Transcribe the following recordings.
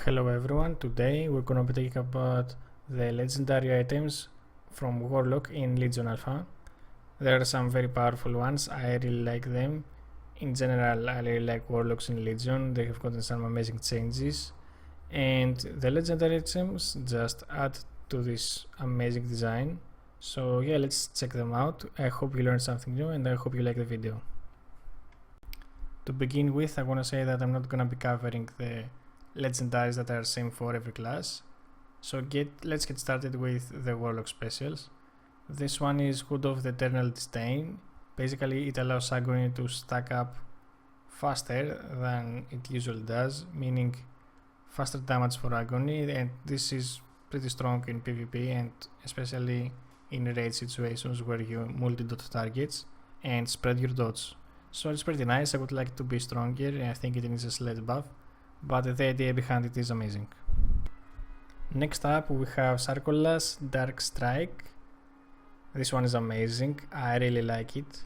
Hello everyone, today we're gonna be talking about the legendary items from Warlock in Legion Alpha. There are some very powerful ones, I really like them. In general, I really like Warlocks in Legion, they have gotten some amazing changes. And the legendary items just add to this amazing design. So yeah, let's check them out. I hope you learned something new and I hope you like the video. To begin with, I wanna say that I'm not gonna be covering the legendaries that are same for every class. So let's get started with the Warlock specials. This one is Hood of the Eternal Disdain. Basically it allows Agony to stack up faster than it usually does, meaning faster damage for Agony, and this is pretty strong in PvP and especially in raid situations where you multi-dot targets and spread your dots. So it's pretty nice. I would like to be stronger. I think it needs a sledge buff, but the idea behind it is amazing. Next up we have Sarkolas Dark Strike. This one is amazing, I really like it,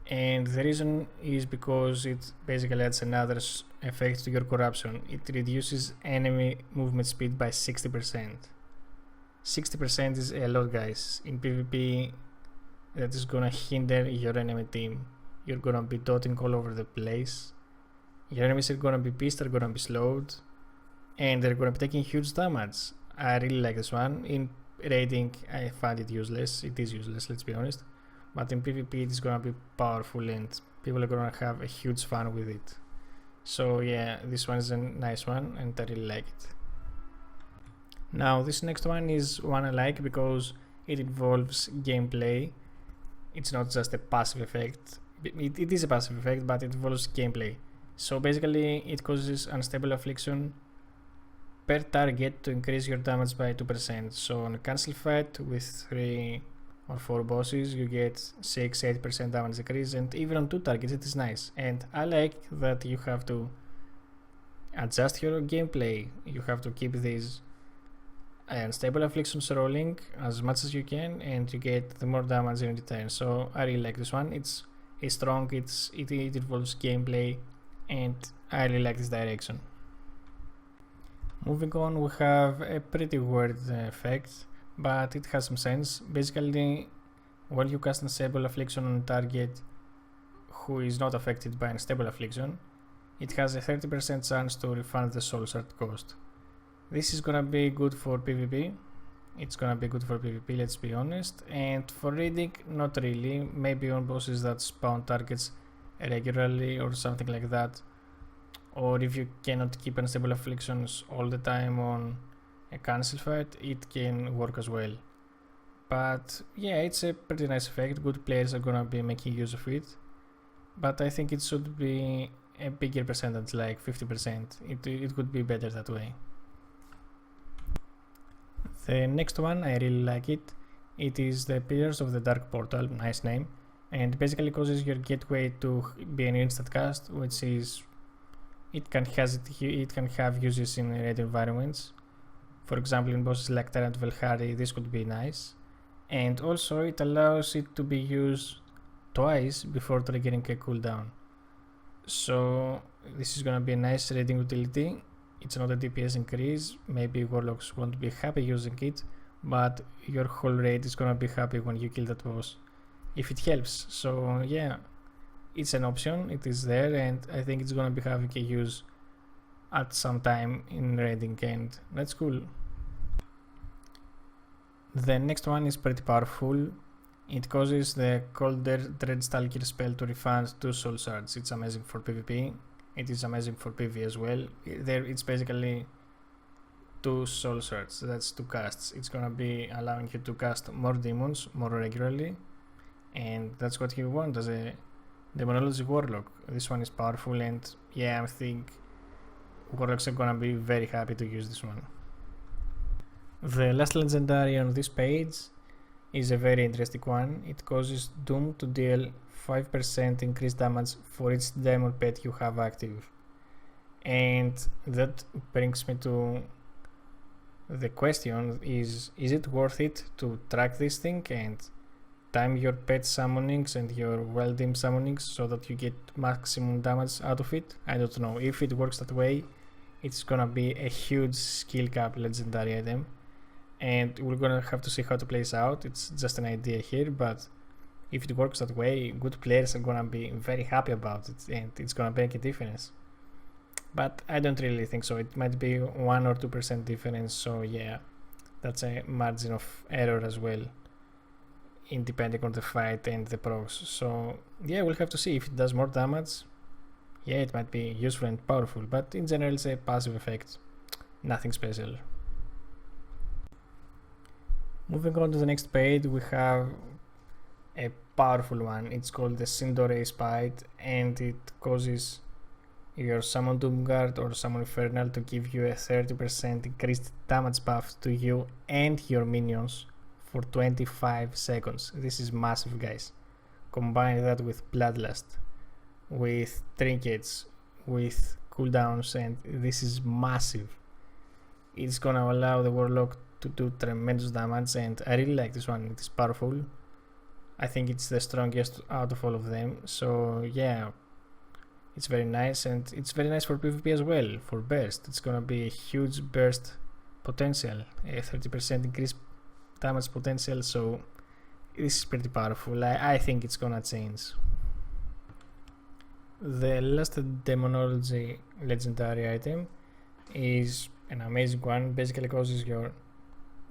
and the reason is because it basically adds another effect to your corruption. It reduces enemy movement speed by 60%. 60% is a lot, guys. In PvP that is gonna hinder your enemy team. You're gonna be dotting all over the place. Your enemies are gonna be pissed, are gonna be slowed, and they're gonna be taking huge damage. I really like this one. In raiding I find it useless. It is useless, let's be honest. But in PvP it is gonna be powerful and people are gonna have a huge fun with it. So yeah, this one is a nice one and I really like it. Now this next one is one I like because it involves gameplay. It's not just a passive effect. It is a passive effect, but it involves gameplay. So basically it causes unstable affliction per target to increase your damage by 2%. So on a cancel fight with 3 or 4 bosses you get 6-8% damage decrease, and even on 2 targets it is nice. And I like that you have to adjust your gameplay. You have to keep these unstable afflictions rolling as much as you can and you get the more damage in return. So I really like this one. It's strong, it involves gameplay, and I really like this direction. Moving on, we have a pretty weird effect, but it has some sense. Basically, when you cast Unstable Affliction on a target who is not affected by Unstable Affliction, it has a 30% chance to refund the Soul Shard cost. This is gonna be good for PvP. It's gonna be good for PvP, let's be honest. And for raiding, not really. Maybe on bosses that spawn targets regularly or something like that. Or if you cannot keep unstable afflictions all the time on a cancel fight, it can work as well. But yeah, it's a pretty nice effect. Good players are gonna be making use of it, but I think it should be a bigger percentage, like 50%. It could be better that way. The next one, I really like it. It is the Pillars of the Dark Portal, nice name, and basically causes your gateway to be an instant cast, which is it can have uses in raid environments. For example, in bosses like Tyrant Velhari, this could be nice. And also it allows it to be used twice before triggering a cooldown. So this is gonna be a nice raiding utility. It's not a DPS increase, maybe Warlocks won't be happy using it, but your whole raid is gonna be happy when you kill that boss, if it helps. So yeah, it's an option, it is there, and I think it's gonna be having a use at some time in raiding, and that's cool. The next one is pretty powerful. It causes the Colder Dreadstalker spell to refund 2 soul shards. It's amazing for PvP. It is amazing for PvE as well. It's basically 2 soul shards, that's 2 casts. It's gonna be allowing you to cast more demons more regularly, and that's what you want as a demonology warlock. This one is powerful, and yeah, I think warlocks are gonna be very happy to use this one. The last legendary on this page is a very interesting one. It causes Doom to deal 5% increased damage for each demon pet you have active. And that brings me to the question, is it worth it to track this thing and time your pet summonings and your well-dim summonings so that you get maximum damage out of it? I don't know. If it works that way, it's gonna be a huge skill cap legendary item, and we're gonna have to see how it plays out. It's just an idea here, but if it works that way, good players are gonna be very happy about it, and it's gonna make a difference. But I don't really think so. It might be 1 or 2% difference, so yeah, that's a margin of error as well, in depending on the fight and the procs. So yeah, we'll have to see if it does more damage. Yeah, it might be useful and powerful, but in general it's a passive effect, nothing special. Moving on to the next page, we have a powerful one. It's called the Sindore Spite, and it causes your Summon Doomguard or Summon Infernal to give you a 30% increased damage buff to you and your minions for 25 seconds. This is massive, guys. Combine that with Bloodlust, with trinkets, with cooldowns, and this is massive. It's gonna allow the Warlock to do tremendous damage, and I really like this one. It's powerful. I think it's the strongest out of all of them, so yeah, it's very nice, and it's very nice for PvP as well, for burst. It's gonna be a huge burst potential, a 30% increased damage potential, so this is pretty powerful. I think it's gonna change. The last demonology legendary item is an amazing one. Basically causes your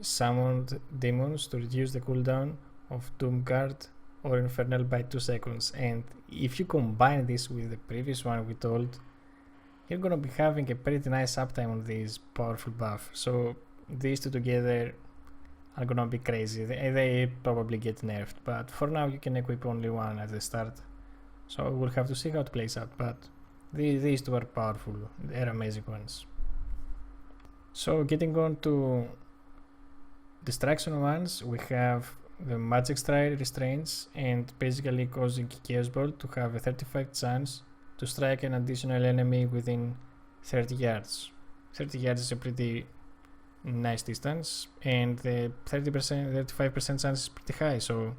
summoned demons to reduce the cooldown of Doomguard or Infernal by 2 seconds, and if you combine this with the previous one we told, you're gonna be having a pretty nice uptime on this powerful buff. So these two together are gonna be crazy. They probably get nerfed, but for now you can equip only one at the start, so we'll have to see how it plays out, but these two are powerful. They're amazing ones. So getting on to distraction ones, we have the Magic Strike Restraints, and basically causing Chaos Bolt to have a 35 chance to strike an additional enemy within 30 yards. 30 yards is a pretty nice distance, and the 35% chance is pretty high, so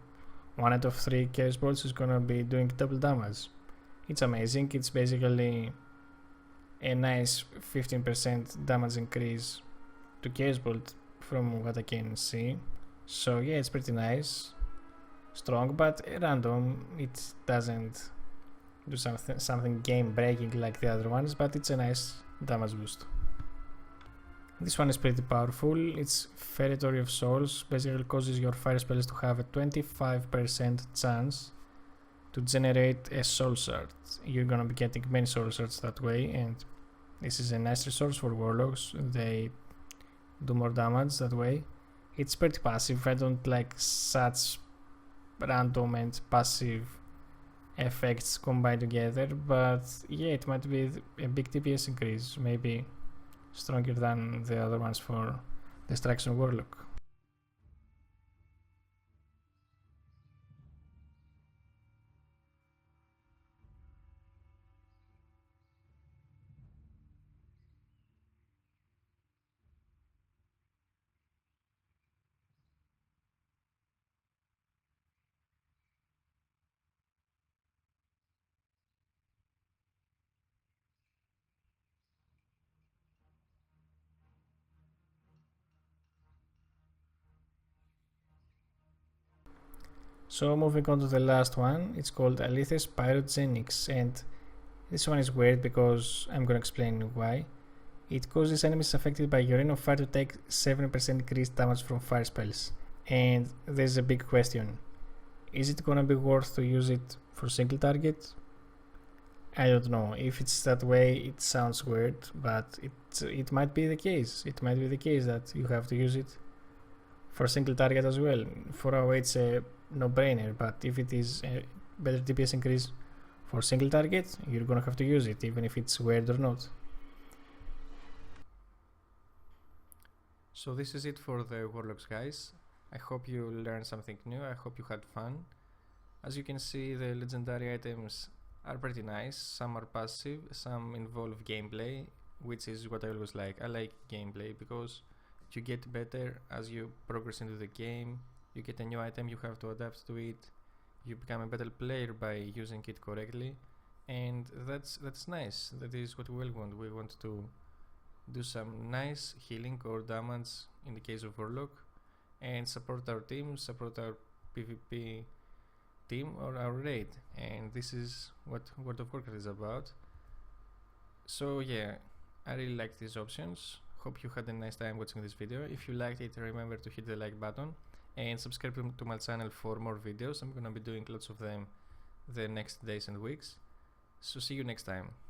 1 out of 3 Chaos Bolts is gonna be doing double damage. It's amazing. It's basically a nice 15% damage increase to Chaos Bolt from what I can see. So yeah, it's pretty nice, strong, but random. It doesn't do something game breaking like the other ones, but it's a nice damage boost. This one is pretty powerful. It's Feretory of Souls. Basically causes your fire spells to have a 25% chance to generate a soul shard. You're gonna be getting many soul shards that way, and this is a nice resource for warlocks. They do more damage that way. It's pretty passive. I don't like such random and passive effects combined together, but yeah, it might be a big DPS increase, maybe stronger than the other ones for Destruction Warlock. So moving on to the last one, it's called Alithis Pyrogenics, and this one is weird because I'm gonna explain why. It causes enemies affected by your Rain of Fire to take 7% increased damage from fire spells, and there's a big question. Is it gonna be worth to use it for single target? I don't know. If it's that way, it sounds weird, but it might be the case. It might be the case that you have to use it for single target as well. For AoE it's a no-brainer, but if it is a better DPS increase for single target, you're gonna have to use it, even if it's weird or not. So this is it for the Warlocks, guys. I hope you learned something new. I hope you had fun. As you can see, the legendary items are pretty nice. Some are passive, some involve gameplay, which is what I always like. I like gameplay because you get better as you progress into the game. You get a new item, you have to adapt to it. You become a better player by using it correctly, and that's nice. That is what we all want. We want to do some nice healing or damage in the case of Warlock, and support our team, support our PvP team or our raid. And this is what World of Warcraft is about. So yeah, I really like these options. Hope you had a nice time watching this video. If you liked it, remember to hit the like button and subscribe to my channel for more videos. I'm gonna be doing lots of them the next days and weeks. So see you next time.